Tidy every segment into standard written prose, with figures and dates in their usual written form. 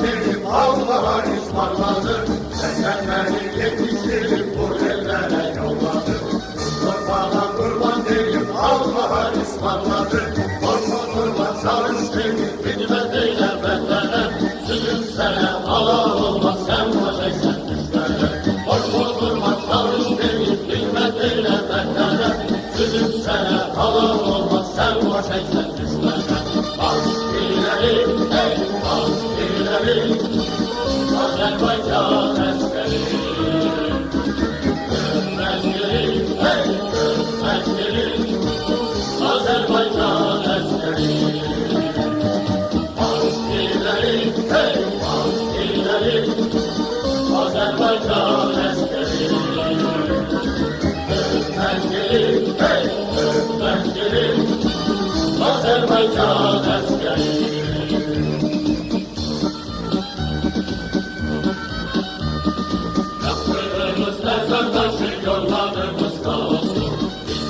benim Allah'a ısmarladı. Sen beni yetiştirip bu ellere yolladı. Kurban kurban dedim Allah'a ısmarladı. Korkma kurban çalış dedim bilmez eyle bendene. Sütüm sana halal olmaz sen vazgeçsen düşlere. Korkma kurban çalış dedim bilmez eyle bendene. Sütüm sana halal olmaz sen vazgeçsen düşlere. Bak ileri ey bak ileri Azerbaycan askeri. Azerbaycan askeri, bas ileri, hey bas ileri, Azerbaycan askeri, öpmez gelir, hey öpmez gelir, Azerbaycan askeri. Yaptığımız mezar taşı yollarımız kalsın.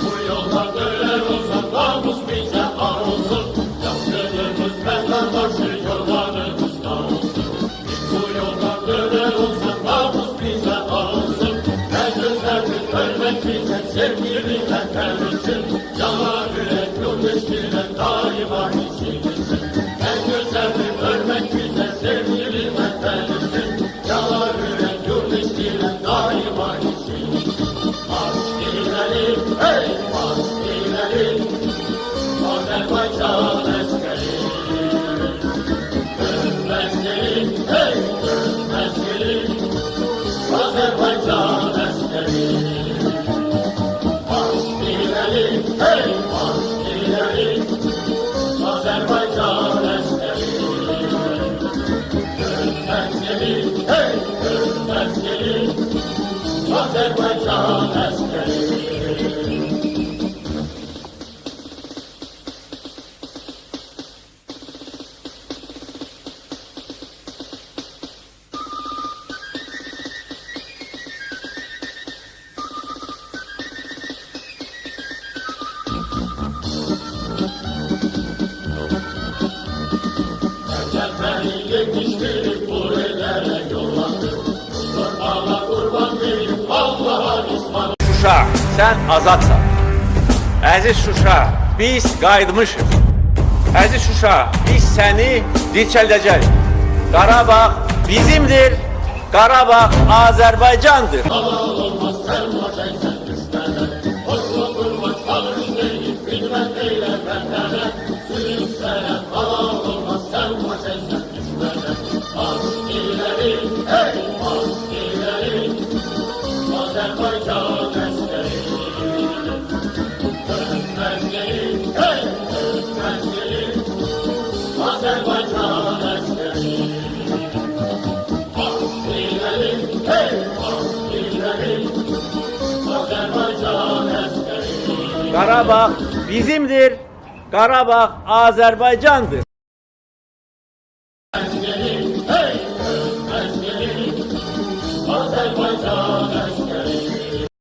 Bu yolda döner olsa namus bize olsun. Yaptığımız mezar taşı yollarımız kalsın. Bu yolda döner olsa namus bize olsun. Ne gözlerdir ölmek bize sevgili vatandaşım. Yalan yürek yol eşkine daima içimizin. Ne gözlerdir ölmek bize sevgili vatandaşım. Yalan yürek yol eşkine daima içimizin. Bas ileri, hey bas ileri, Azerbaycan askeri. Ölmez gelir, hey ölmez gelir, Azerbaycan askeri. Bas ileri, hey bas ileri, Azerbaycan askeri. Ölmez gelir, hey ölmez gelir, Azerbaycan askeri. Beni yetiştirip bu ellere yolladı. Kurbanla kurban verip Allah'a ısmarladı. Şuşa, sen azadsan. Əziz Şuşa, biz qayıtmışıq. Əziz Şuşa, biz səni dirçəldəcəyik. Qarabağ bizimdir, Qarabağ Azərbaycandır. Halal olmaz sen vazgeçsen düşmene. Korkma kurban çalış deyip bilmez eyle bendene. Sürüm sana halal olmaz sen vazgeçsen düşmene. Bas ileri, hey bas ileri, Azerbaycan askeri. Öpmez gelir, hey öpmez gelir, Azerbaycan askeri. Bas ileri, hey bas ileri, Azerbaycan askeri. Qarabağ bizimdir, Qarabağ Azərbaycandır. Öpmez gelir, hey öpmez gelir, Azerbaycan